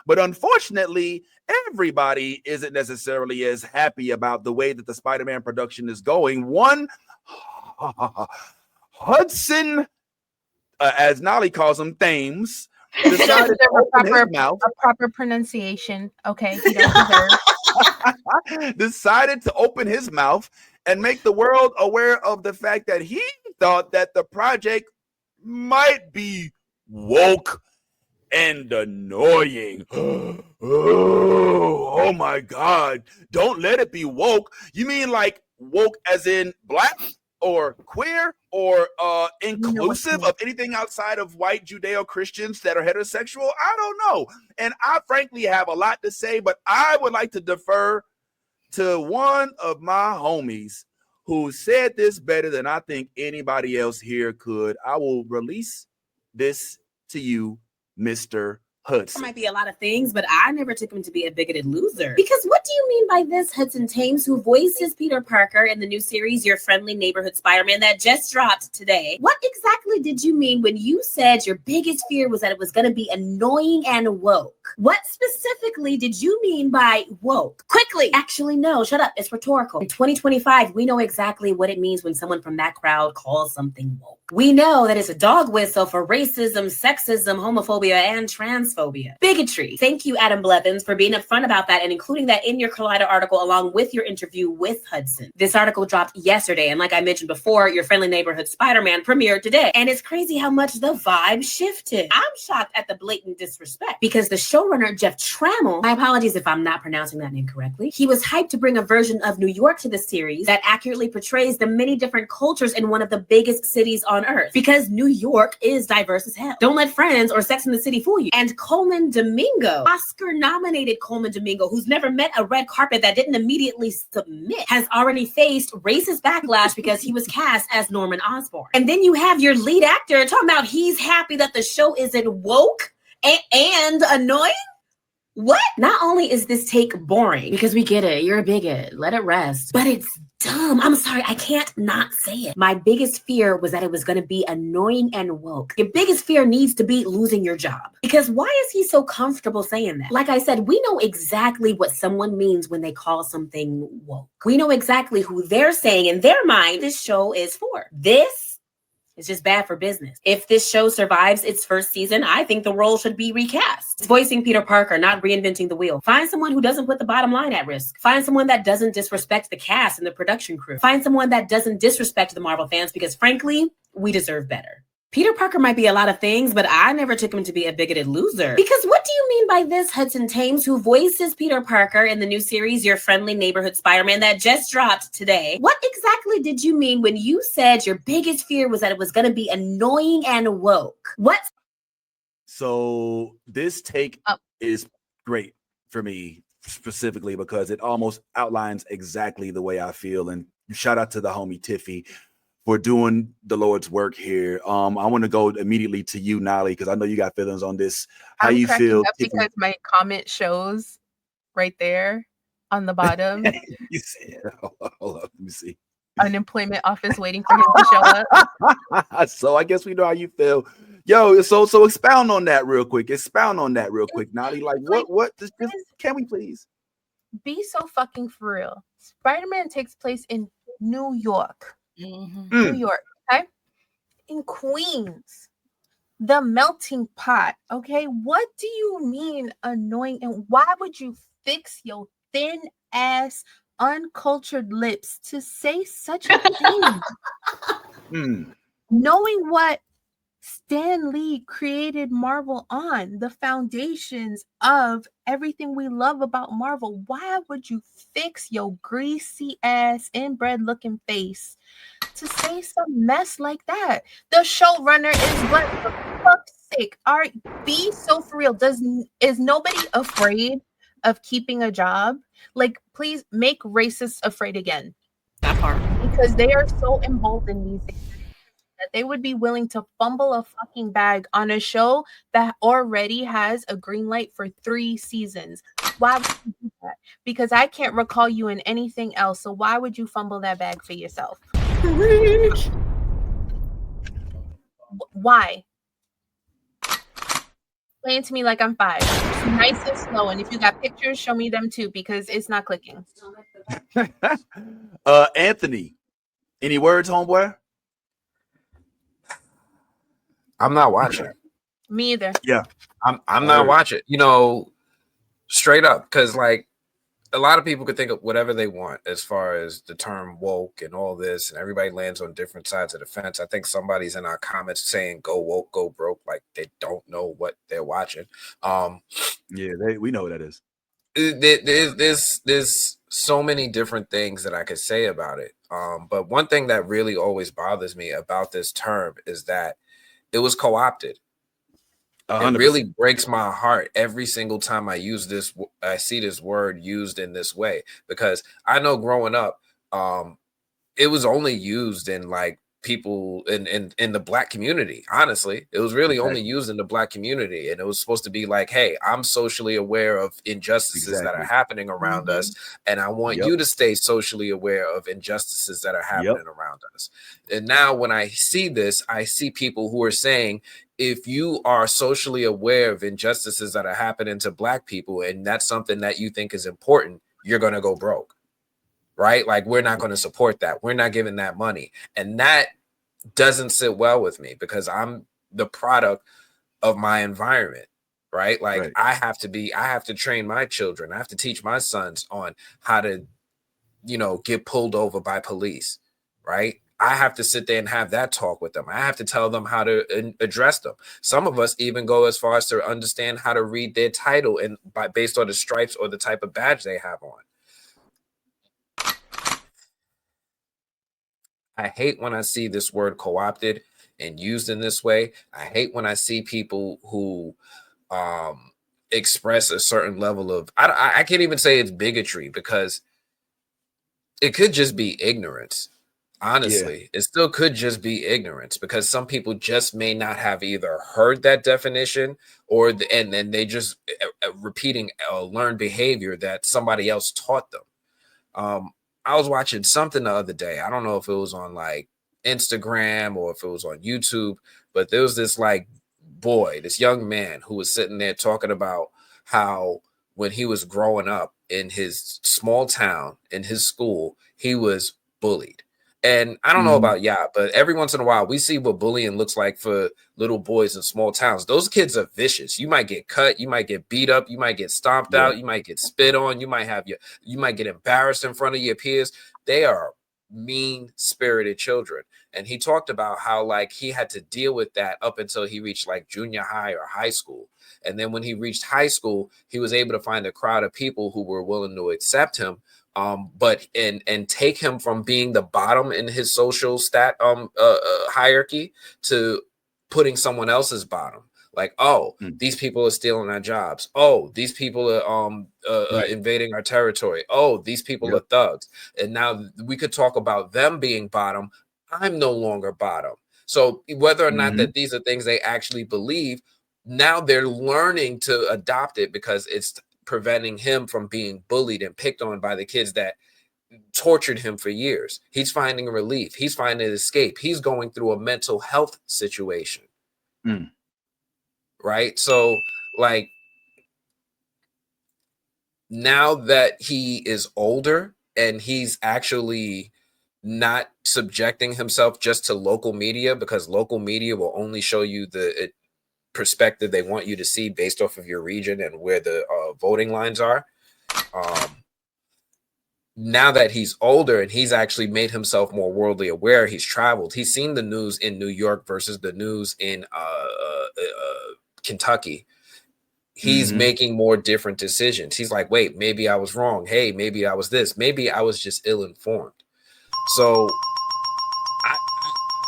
But unfortunately, everybody isn't necessarily as happy about the way that the Spider-Man production is going. One, Hudson, as Nolly calls him, Thames, decided to open his mouth. A proper pronunciation. Okay, he don't deserve. Decided to open his mouth and make the world aware of the fact that he thought that the project might be woke and annoying. Oh my God. Don't let it be woke. You mean like woke as in black or queer or inclusive of anything outside of white Judeo-Christians that are heterosexual? I don't know. And I frankly have a lot to say, but I would like to defer to one of my homies who said this better than I think anybody else here could. I will release this to you, Mr. Hudson. There might be a lot of things, but I never took him to be a bigoted loser. Because what do you mean by this, Hudson Thames, who voices Peter Parker in the new series, Your Friendly Neighborhood Spider-Man, that just dropped today? What exactly did you mean when you said your biggest fear was that it was going to be annoying and woke? What specifically did you mean by woke? Quickly! Actually, no, shut up. It's rhetorical. In 2025, we know exactly what it means when someone from that crowd calls something woke. We know that it's a dog whistle for racism, sexism, homophobia, and transphobia. Bigotry. Thank you, Adam Blevins, for being upfront about that and including that in your Collider article along with your interview with Hudson. This article dropped yesterday, and like I mentioned before, Your Friendly Neighborhood Spider-Man premiered today. And it's crazy how much the vibe shifted. I'm shocked at the blatant disrespect because the showrunner, Jeff Trammell, my apologies if I'm not pronouncing that name correctly, he was hyped to bring a version of New York to the series that accurately portrays the many different cultures in one of the biggest cities on earth, because New York is diverse as hell. Don't let Friends or Sex and the City fool you. And Coleman Domingo, Oscar-nominated Coleman Domingo, who's never met a red carpet that didn't immediately submit, has already faced racist backlash because he was cast as Norman Osborn. And then you have your lead actor talking about he's happy that the show isn't woke and annoying? What? Not only is this take boring, because we get it, you're a bigot, let it rest, but it's dumb. I'm sorry, I can't not say it. My biggest fear was that it was going to be annoying and woke. Your biggest fear needs to be losing your job. Because why is he so comfortable saying that? Like I said, we know exactly what someone means when they call something woke. We know exactly who they're saying in their mind this show is for. This is just bad for business. If this show survives its first season, I think the role should be recast. It's voicing Peter Parker, not reinventing the wheel. Find someone who doesn't put the bottom line at risk. Find someone that doesn't disrespect the cast and the production crew. Find someone that doesn't disrespect the Marvel fans, because frankly, we deserve better. Peter Parker might be a lot of things, but I never took him to be a bigoted loser. Because what do you mean by this, Hudson Thames, who voices Peter Parker in the new series, Your Friendly Neighborhood Spider-Man, that just dropped today? What exactly did you mean when you said your biggest fear was that it was going to be annoying and woke? What? So this take is great for me specifically because it almost outlines exactly the way I feel. And shout out to the homie Tiffy for doing the Lord's work here. I want to go immediately to you, Nolly, because I know you got feelings on this. How you feel? Because my comment shows right there on the bottom. You said, hold up, let me see. Unemployment office waiting for him to show up. So I guess we know how you feel. Yo, so expound on that real quick. Nolly. Like, what? Just, can we please be so fucking for real? Spider-Man takes place in New York. Mm-hmm. New York, okay? In Queens, the melting pot, okay? What do you mean annoying? And why would you fix your thin ass, uncultured lips to say such a thing? Knowing what Stan Lee created Marvel on, the foundations of everything we love about Marvel, why would you fix your greasy ass, inbred looking face to say some mess like that? The showrunner is what, for fuck's sake. All right, be so for real. Is nobody afraid of keeping a job? Like, please make racists afraid again. That part. Because they are so emboldened these days that they would be willing to fumble a fucking bag on a show that already has a green light for 3 seasons. Why would you do that? Because I can't recall you in anything else. So why would you fumble that bag for yourself? Why? Explain to me like I'm 5. nice and slow. And if you got pictures, show me them too, because it's not clicking. Anthony, any words, homeboy? I'm not watching. Me either. Yeah, I'm not watching. You know, straight up, because like a lot of people could think of whatever they want as far as the term woke and all this, and everybody lands on different sides of the fence. I think somebody's in our comments saying "go woke, go broke," like they don't know what they're watching. Yeah, we know what that is. There's so many different things that I could say about it. But one thing that really always bothers me about this term is that it was co-opted. 100%. It really breaks my heart every single time I see this word used in this way, because I know growing up, it was only used in like people in the Black community. Honestly, it was really only used in the Black community, and it was supposed to be like, hey, I'm socially aware of injustices that are happening around us, and I want you to stay socially aware of injustices that are happening around us. And now when I see this, I see people who are saying, if you are socially aware of injustices that are happening to Black people, and that's something that you think is important, you're going to go broke. Right? Like, we're not going to support that. We're not giving that money. And that doesn't sit well with me, because I'm the product of my environment, right? Like, I have to train my children. I have to teach my sons on how to, get pulled over by police, right? I have to sit there and have that talk with them. I have to tell them how to address them. Some of us even go as far as to understand how to read their title based on the stripes or the type of badge they have on. I hate when I see this word co-opted and used in this way. I hate when I see people who express a certain level of, I can't even say it's bigotry, because it could just be ignorance. Honestly, it still could just be ignorance, because some people just may not have either heard that definition or and then they just repeating a learned behavior that somebody else taught them. I was watching something the other day. I don't know if it was on like Instagram or if it was on YouTube, but there was this like this young man who was sitting there talking about how when he was growing up in his small town, in his school, he was bullied. And I don't know about but every once in a while we see what bullying looks like for little boys in small towns. Those kids are vicious. You might get cut, you might get beat up, you might get stomped out, you might get spit on, you might get embarrassed in front of your peers. They are mean-spirited children. And he talked about how like he had to deal with that up until he reached like junior high or high school. And then when he reached high school, he was able to find a crowd of people who were willing to accept him. But take him from being the bottom in his social hierarchy to putting someone else's bottom. Like, these people are stealing our jobs. Oh, these people are invading our territory. Oh, these people are thugs. And now we could talk about them being bottom. I'm no longer bottom. So whether or not that these are things they actually believe, now they're learning to adopt it because it's preventing him from being bullied and picked on by the kids that tortured him for years. He's finding relief. He's finding an escape. He's going through a mental health situation. Right? So, like, now that he is older and he's actually not subjecting himself just to local media, because local media will only show you the perspective they want you to see based off of your region and where the voting lines are. Now that he's older and he's actually made himself more worldly aware, he's traveled, he's seen the news in New York versus the news in Kentucky. He's making more different decisions. He's like, wait, maybe I was wrong. Hey, maybe I was this. Maybe I was just ill-informed. So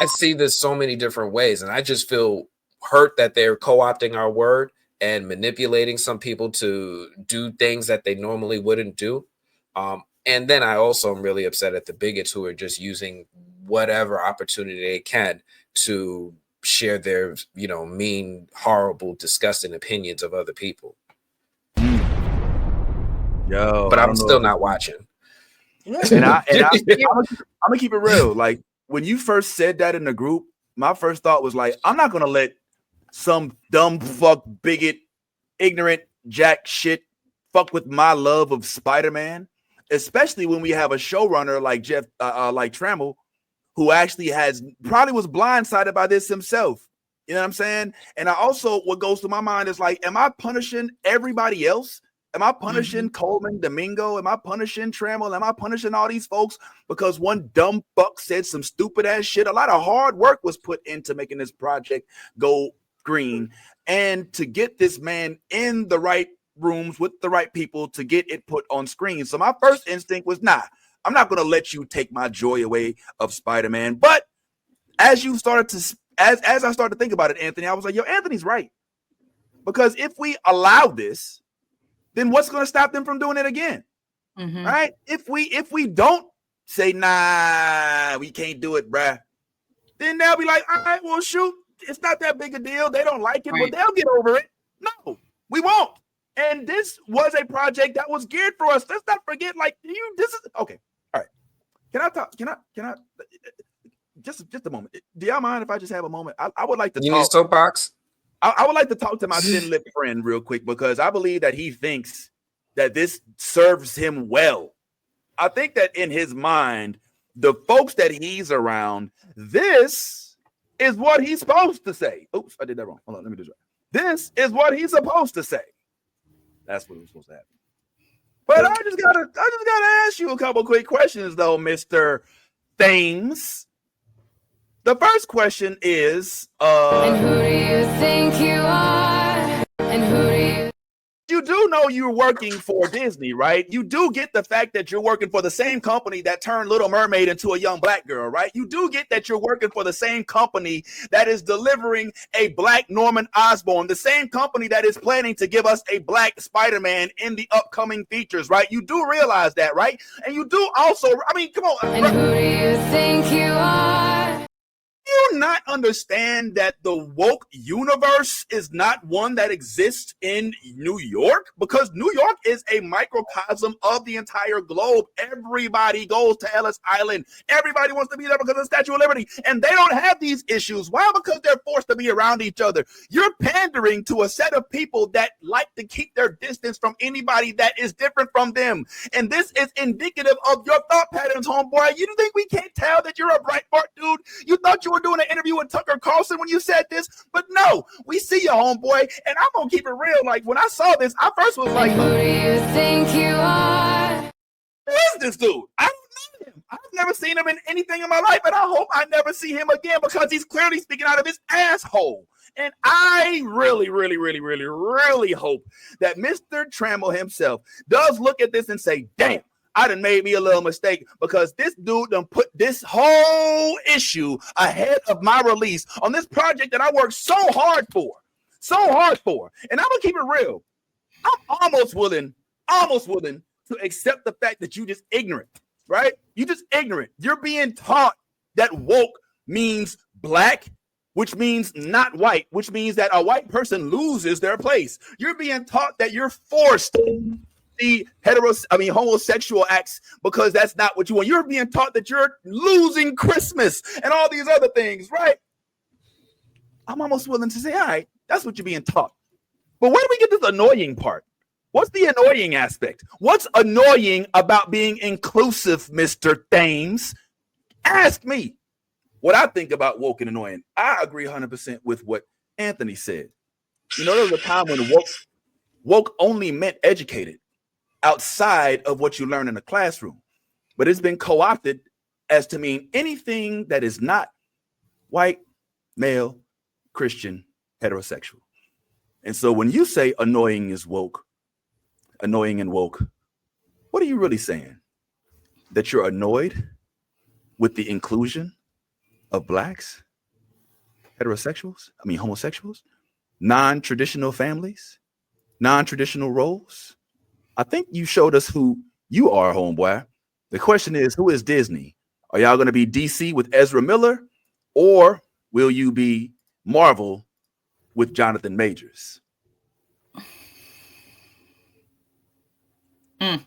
I see this so many different ways, and I just feel hurt that they're co-opting our word and manipulating some people to do things that they normally wouldn't do. And then I also am really upset at the bigots who are just using whatever opportunity they can to share their, mean, horrible, disgusting opinions of other people. But I'm still not watching. And I'm gonna keep it real. Like, when you first said that in the group, my first thought was like, I'm not gonna let some dumb fuck bigot, ignorant jack shit fuck with my love of Spider-Man, especially when we have a showrunner like Jeff, like Trammell, who actually probably was blindsided by this himself. You know what I'm saying? And I also, what goes through my mind is like, am I punishing everybody else? Am I punishing Coleman, Domingo? Am I punishing Trammell? Am I punishing all these folks because one dumb fuck said some stupid ass shit? A lot of hard work was put into making this project go green, and to get this man in the right rooms with the right people to get it put on screen. So my first instinct was, nah, I'm not going to let you take my joy away of Spider-Man. But as you started to, as I started to think about it, Anthony, I was like, yo, Anthony's right. Because if we allow this, then what's going to stop them from doing it again? Right? If we don't say, nah, we can't do it, bruh, then they'll be like, all right, well, shoot, it's not that big a deal. They don't like it, but they'll get over it. No, we won't. And this was a project that was geared for us. Let's not forget, like, this is okay. All right. Can I talk? Can I just a moment? Do y'all mind if I just have a moment? I would like to You talk. need soapbox? I would like to talk to my thin-lipped friend real quick, because I believe that he thinks that this serves him well. I think that in his mind, the folks that he's around, this is what he's supposed to say. Oops, I did that wrong. Hold on, let me do that. This is what he's supposed to say. That's what was supposed to happen. But I just gotta ask you a couple quick questions, though, Mr. Thames. The first question is, and who do you think you are? And who do you do know you're working for Disney, right? You do get the fact that you're working for the same company that turned Little Mermaid into a young black girl, right? You do get that you're working for the same company that is delivering a black Norman Osborn, the same company that is planning to give us a black Spider-Man in the upcoming features, right? You do realize that, right? And you do also, I mean, come on. and who do you think you are? Do you not understand that the woke universe is not one that exists in New York? Because New York is a microcosm of the entire globe. Everybody goes to Ellis Island. Everybody wants to be there because of the Statue of Liberty. And they don't have these issues. Why? Because they're forced to be around each other. You're pandering to a set of people that like to keep their distance from anybody that is different from them. And this is indicative of your thought patterns, homeboy. You think we can't tell that you're a Breitbart dude? You thought you were doing an interview with Tucker Carlson when you said this, but no, we see you, homeboy. And I'm gonna keep it real. Like, when I saw this, I first was like, who do you think you are? who is this dude? I don't know him. I've never seen him in anything in my life, and I hope I never see him again, because he's clearly speaking out of his asshole. And I really, really, really, really, really hope that Mr. Trammell himself does look at this and say, damn, I done made me a little mistake, because this dude done put this whole issue ahead of my release on this project that I worked so hard for. And I'm gonna keep it real. I'm almost willing to accept the fact that you just ignorant, right? You just ignorant. You're being taught that woke means black, which means not white, which means that a white person loses their place. You're being taught that you're forced the homosexual acts because that's not what you want. You're being taught that you're losing Christmas and all these other things, right? I'm almost willing to say, all right, that's what you're being taught. But where do we get this annoying part? What's the annoying aspect? What's annoying about being inclusive, Mr. Thames? Ask me what I think about woke and annoying. I agree 100% with what Anthony said. You know, there was a time when woke only meant educated, outside of what you learn in the classroom, but it's been co-opted as to mean anything that is not white, male, Christian, heterosexual. And so when you say annoying and woke, what are you really saying? That you're annoyed with the inclusion of blacks, homosexuals, non-traditional families, non-traditional roles? I think you showed us who you are, homeboy. The question is, who is Disney? Are y'all going to be DC with Ezra Miller, or will you be Marvel with Jonathan Majors? Mm.